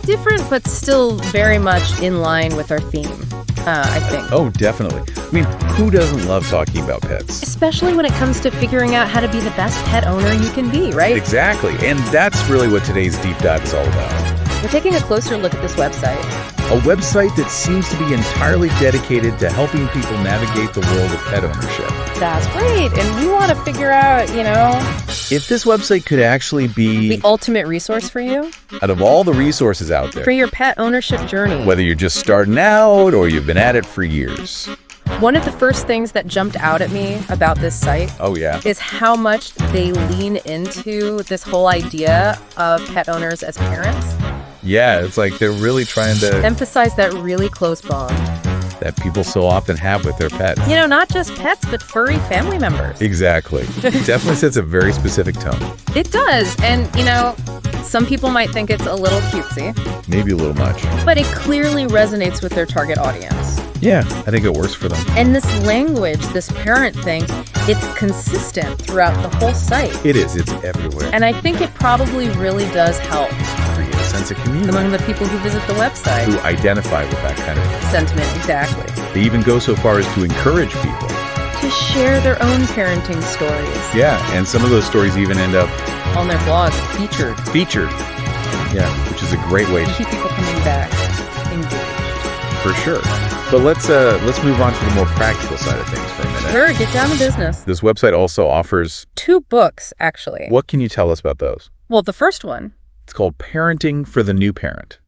different, but still very much in line with our theme, I think. Oh, definitely. I mean, who doesn't love talking about pets? Especially when it comes to figuring out how to be the best pet owner you can be, right? Exactly. And that's really what today's deep dive is all about. We're taking a closer look at this website. A website that seems to be entirely dedicated to helping people navigate the world of pet ownership. That's great. And we want to figure out, if this website could actually be the ultimate resource for you. Out of all the resources out there. For your pet ownership journey. Whether you're just starting out or you've been at it for years. One of the first things that jumped out at me about this site is how much they lean into this whole idea of pet owners as parents. Yeah, it's like they're really trying to emphasize that really close bond that people so often have with their pets. Not just pets, but furry family members. Exactly. It definitely sets a very specific tone. It does. And, some people might think it's a little cutesy. Maybe a little much. But it clearly resonates with their target audience. Yeah, I think it works for them. And this language, this parent thing, it's consistent throughout the whole site. It is. It's everywhere. And I think it probably really does help create a sense of community among the people who visit the website. Who identify with that kind of sentiment, exactly. They even go so far as to encourage people to share their own parenting stories. Yeah, and some of those stories even end up on their blog, featured. Yeah, which is a great way to keep people coming back engaged. For sure. But let's move on to the more practical side of things for a minute. Sure, get down to business. This website also offers 2 books, actually. What can you tell us about those? Well, the first one, it's called Pawrenting for the New Parent.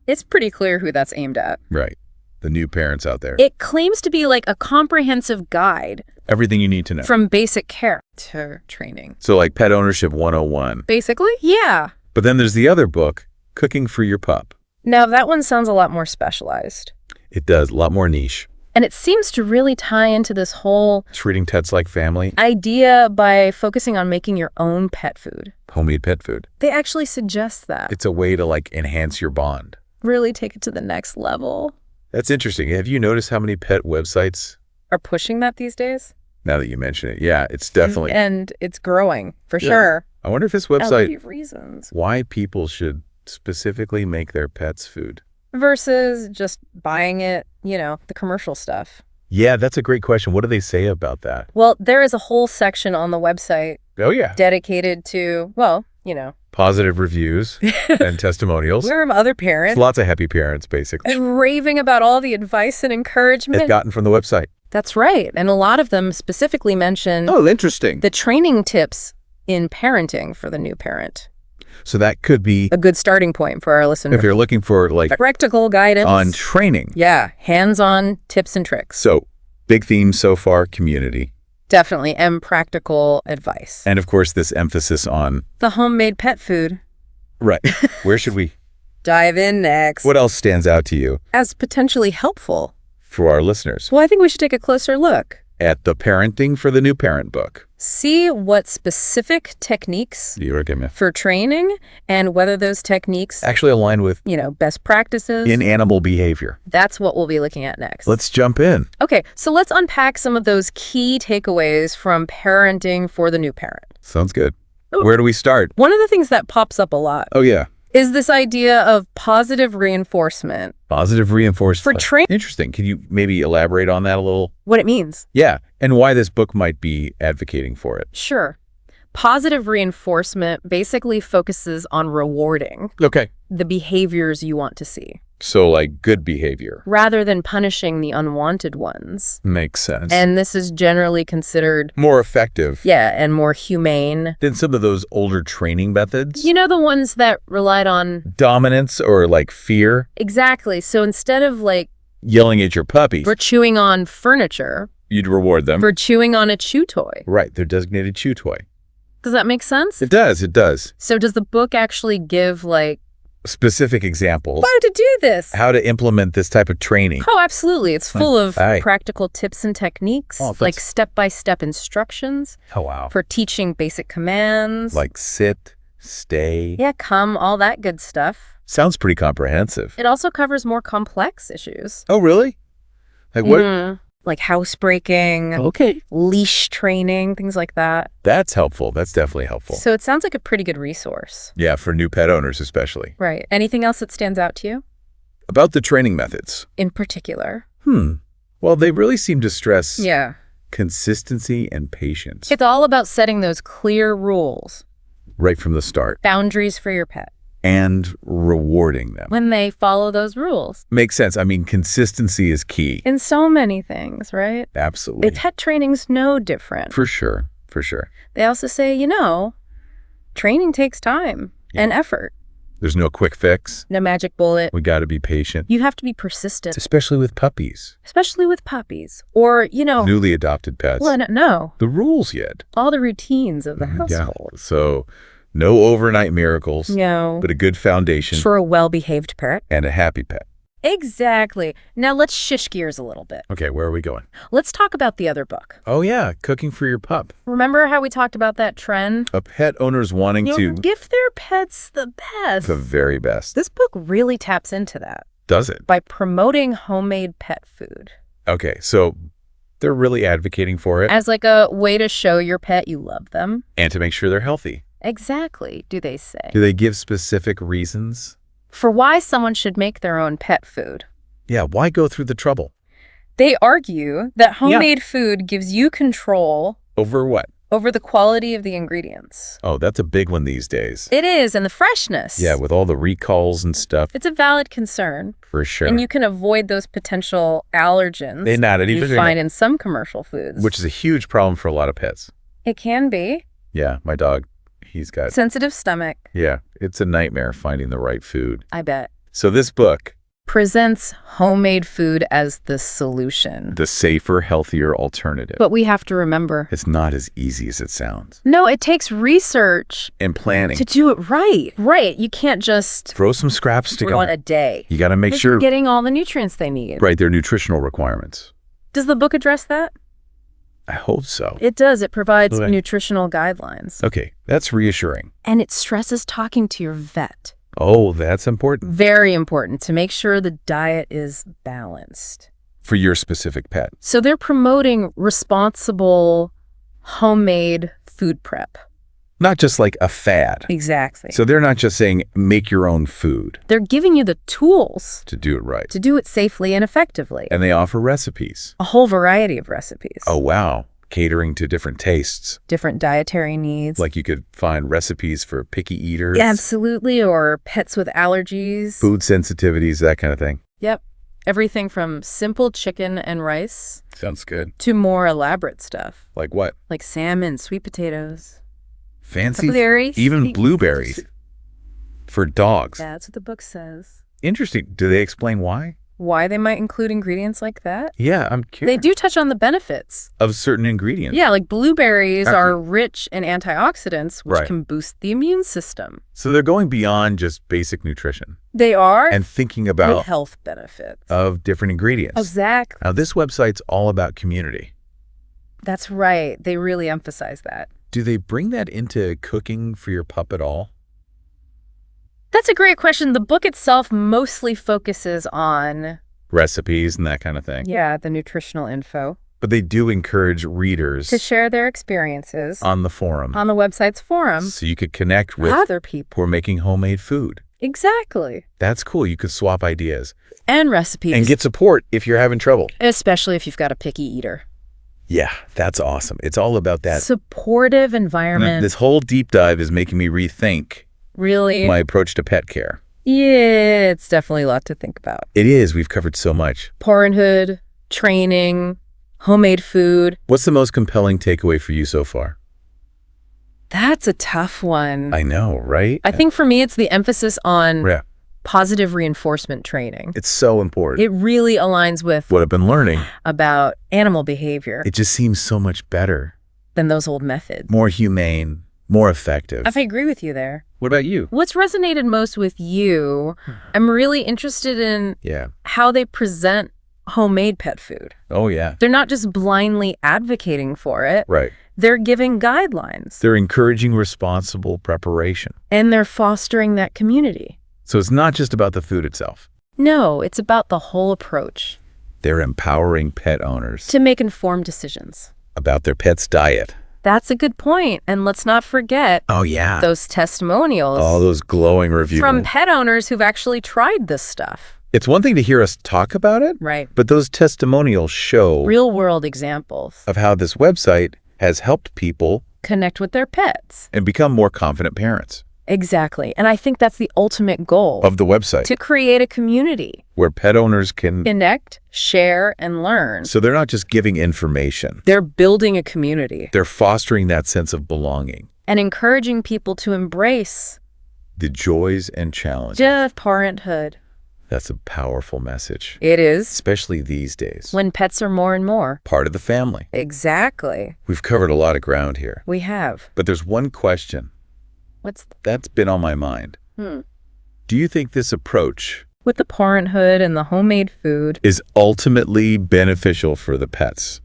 It's pretty clear who that's aimed at. Right. The new parents out there. It claims to be like a comprehensive guide. Everything you need to know. From basic care to training. So like Pet Ownership 101. Basically, yeah. But then there's the other book, Cooking for Your Pup. Now, that one sounds a lot more specialized. It does, a lot more niche. And it seems to really tie into this whole treating pets like family idea by focusing on making your own pet food. Homemade pet food. They actually suggest that. It's a way to enhance your bond. Really take it to the next level. That's interesting. Have you noticed how many pet websites are pushing that these days? Now that you mention it, yeah, it's definitely. And it's growing, for sure. I wonder if this website, reasons why people should specifically make their pets food. Versus just buying it, the commercial stuff. Yeah, that's a great question. What do they say about that? Well, there is a whole section on the website. Oh, yeah. Dedicated to, positive reviews and testimonials. From other parents. It's lots of happy parents, basically. And raving about all the advice and encouragement. They've gotten from the website. That's right. And a lot of them specifically mention... Oh, interesting. ...the training tips in parenting for the new parent. So that could be... a good starting point for our listeners. If you're looking for, practical guidance. On training. Yeah. Hands-on tips and tricks. So, big theme so far, community. Definitely. And practical advice. And, of course, this emphasis on... the homemade pet food. Right. Where should we... dive in next? What else stands out to you? As potentially helpful. For our listeners. Well, I think we should take a closer look. At the Pawrenting for the New Parent book. See what specific techniques for training and whether those techniques actually align with, best practices in animal behavior. That's what we'll be looking at next. Let's jump in. Okay, so let's unpack some of those key takeaways from Pawrenting for the New Parent. Sounds good. Where do we start? One of the things that pops up a lot. Oh, yeah. Is this idea of positive reinforcement. Positive reinforcement. For training. Interesting. Can you maybe elaborate on that a little? What it means. Yeah, and why this book might be advocating for it. Sure. Positive reinforcement basically focuses on rewarding. Okay. The behaviors you want to see. So good behavior. Rather than punishing the unwanted ones. Makes sense. And this is generally considered... more effective. Yeah, and more humane. Than some of those older training methods. The ones that relied on... dominance or fear. Exactly. So instead of yelling at your puppy. For chewing on furniture. You'd reward them. For chewing on a chew toy. Right, their designated chew toy. Does that make sense? It does, it does. So does the book actually give specific examples. How to do this. How to implement this type of training. Oh, absolutely. It's full of practical tips and techniques, step-by-step instructions. Oh, wow. For teaching basic commands. Sit, stay. Yeah, come, all that good stuff. Sounds pretty comprehensive. It also covers more complex issues. Oh, really? like housebreaking, Okay. leash training, things like that. That's helpful. That's definitely helpful. So it sounds like a pretty good resource. Yeah, for new pet owners especially. Right. Anything else that stands out to you? About the training methods. In particular? Well, they really seem to stress consistency and patience. It's all about setting those clear rules. Right from the start. Boundaries for your pet. And rewarding them. When they follow those rules. Makes sense. I mean, consistency is key. In so many things, right? Absolutely. Pet training's no different. For sure. For sure. They also say, training takes time and effort. There's no quick fix. No magic bullet. We got to be patient. You have to be persistent. Especially with puppies. Or, newly adopted pets. Well, no. The rules yet. All the routines of the household. Yeah. So no overnight miracles. No. But a good foundation. For a well-behaved parrot. And a happy pet. Exactly. Now let's shift gears a little bit. Okay, where are we going? Let's talk about the other book. Oh, yeah. Cooking for your pup. Remember how we talked about that trend? Of pet owners wanting to give their pets the best. The very best. This book really taps into that. Does it? By promoting homemade pet food. Okay, so they're really advocating for it. As like a way to show your pet you love them. And to make sure they're healthy. Exactly, do they say. Do they give specific reasons? For why someone should make their own pet food. Yeah, why go through the trouble? They argue that homemade food gives you control. Over what? Over the quality of the ingredients. Oh, that's a big one these days. It is, and the freshness. Yeah, with all the recalls and stuff. It's a valid concern. For sure. And you can avoid those potential allergens you find in some commercial foods. Which is a huge problem for a lot of pets. It can be. Yeah, my dog, he's got... sensitive stomach. Yeah, it's a nightmare finding the right food. I bet. So this book... presents homemade food as the solution. The safer, healthier alternative. But we have to remember... it's not as easy as it sounds. No, it takes research... and planning. to do it right. Right, you can't just... throw some scraps together. on a day. You got to make sure... they're getting all the nutrients they need. Right, their nutritional requirements. Does the book address that? I hope so. It does. It provides nutritional guidelines. Okay, that's reassuring. And it stresses talking to your vet. Oh, that's important. Very important to make sure the diet is balanced. For your specific pet. So they're promoting responsible, homemade food prep. Not just like a fad. Exactly. So they're not just saying, make your own food. They're giving you the tools. To do it right. To do it safely and effectively. And they offer recipes. A whole variety of recipes. Oh, wow. Catering to different tastes. Different dietary needs. Like you could find recipes for picky eaters. Absolutely, or pets with allergies. Food sensitivities, that kind of thing. Yep. Everything from simple chicken and rice. Sounds good. To more elaborate stuff. Like what? Like salmon, sweet potatoes. Fancy? Blueberries. Even blueberries. For dogs. That's what the book says. Interesting. Do they explain why? Why they might include ingredients like that? Yeah, I'm curious. They do touch on the benefits. Of certain ingredients. Yeah, like blueberries are rich in antioxidants, which can boost the immune system. So they're going beyond just basic nutrition. They are. And thinking about with health benefits. Of different ingredients. Exactly. Now, this website's all about community. That's right. They really emphasize that. Do they bring that into cooking for your pup at all? That's a great question. The book itself mostly focuses on... recipes and that kind of thing. Yeah, the nutritional info. But they do encourage readers... to share their experiences. On the forum. On the website's forum. So you could connect with... other people. Who are making homemade food. Exactly. That's cool. You could swap ideas. And recipes. And get support if you're having trouble. Especially if you've got a picky eater. Yeah, that's awesome. It's all about that. Supportive environment. This whole deep dive is making me rethink... really? my approach to pet care. Yeah, it's definitely a lot to think about. It is. We've covered so much. Parenthood, training, homemade food. What's the most compelling takeaway for you so far? That's a tough one. I know, right? I think for me, it's the emphasis on yeah. positive reinforcement training. It's so important. It really aligns with what I've been learning about animal behavior. It just seems so much better than those old methods. More humane, more effective. I agree with you there. What about you? What's resonated most with you, I'm really interested in how they present homemade pet food. Oh, yeah. They're not just blindly advocating for it. Right. They're giving guidelines. They're encouraging responsible preparation. And they're fostering that community. So it's not just about the food itself. No, it's about the whole approach. They're empowering pet owners to make informed decisions about their pet's diet. That's a good point. And let's not forget those testimonials. All those glowing reviews. From pet owners who've actually tried this stuff. It's one thing to hear us talk about it. Right. But those testimonials show real-world examples of how this website has helped people connect with their pets and become more confident parents. Exactly. And I think that's the ultimate goal of the website. To create a community where pet owners can connect, share, and learn. So they're not just giving information. They're building a community. They're fostering that sense of belonging. And encouraging people to embrace the joys and challenges of parenthood. That's a powerful message. It is. Especially these days. When pets are more and more part of the family. Exactly. We've covered a lot of ground here. We have. But there's one question. That's been on my mind. Do you think this approach with the parenthood and the homemade food is ultimately beneficial for the pets?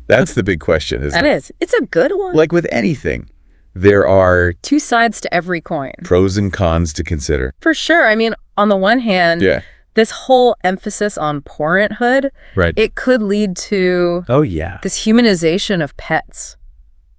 That's the big question, isn't it? That is. It's a good one. Like with anything, there are two sides to every coin. Pros and cons to consider. For sure. I mean, on the one hand, this whole emphasis on parenthood, it could lead to this humanization of pets.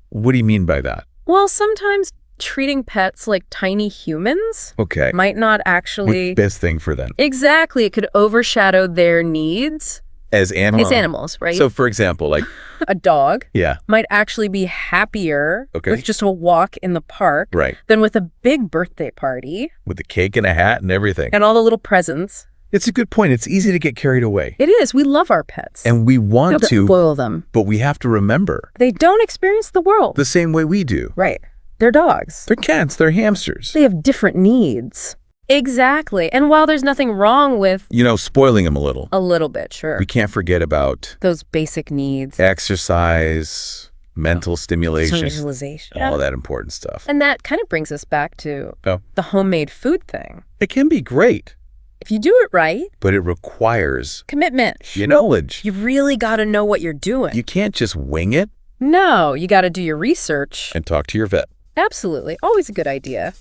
What do you mean by that? Well, sometimes treating pets like tiny humans might not actually best thing for them. Exactly. It could overshadow their needs as animals. As animals, right? So for example, like a dog might actually be happier with just a walk in the park than with a big birthday party. With the cake and a hat and everything. And all the little presents. It's a good point. It's easy to get carried away. It is. We love our pets. And we want to spoil them. But we have to remember. They don't experience the world the same way we do. Right. They're dogs. They're cats. They're hamsters. They have different needs. Exactly. And while there's nothing wrong with spoiling them a little bit, sure. We can't forget about those basic needs. Exercise, mental stimulation, visualization, all that important stuff. And that kind of brings us back to the homemade food thing. It can be great. If you do it right. But it requires commitment. Knowledge. You really got to know what you're doing. You can't just wing it. No, you got to do your research. And talk to your vet. Absolutely. Always a good idea.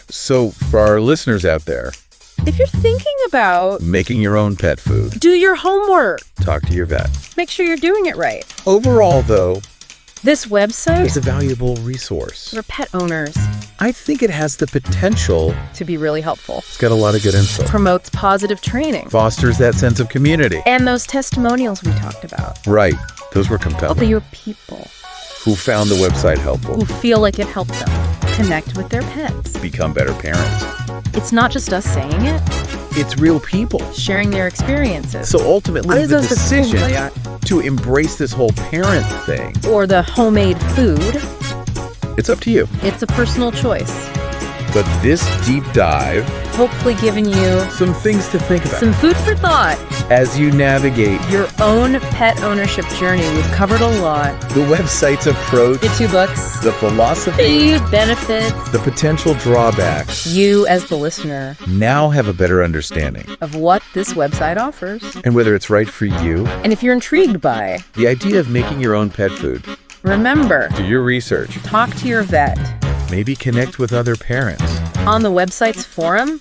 So for our listeners out there, if you're thinking about making your own pet food, do your homework. Talk to your vet. Make sure you're doing it right. Overall, though, this website is a valuable resource for pet owners. I think it has the potential to be really helpful. It's got a lot of good info. Promotes positive training. Fosters that sense of community. And those testimonials we talked about. Right. Those were compelling. Of your people. Who found the website helpful. Who feel like it helped them connect with their pets. Become better parents. It's not just us saying it. It's real people. Sharing their experiences. So ultimately, the decision to embrace this whole parent thing. Or the homemade food. It's up to you. It's a personal choice. But this deep dive hopefully giving you some things to think about. Some food for thought. As you navigate your own pet ownership journey. We've covered a lot. The website's approach. The 2 books. The philosophy. The benefits. The potential drawbacks. You, as the listener, now have a better understanding of what this website offers. And whether it's right for you. And if you're intrigued by the idea of making your own pet food. Remember. Do your research. Talk to your vet. Maybe connect with other parents. On the website's forum,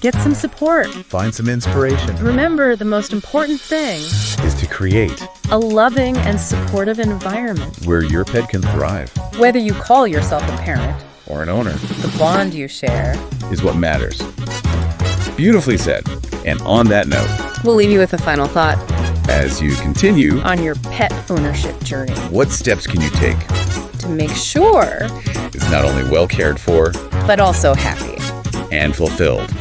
get some support. Find some inspiration. Remember, the most important thing is to create a loving and supportive environment where your pet can thrive. Whether you call yourself a parent or an owner, the bond you share is what matters. Beautifully said. And on that note, we'll leave you with a final thought. As you continue on your pet ownership journey, what steps can you take to make sure it's not only well cared for, but also happy and fulfilled?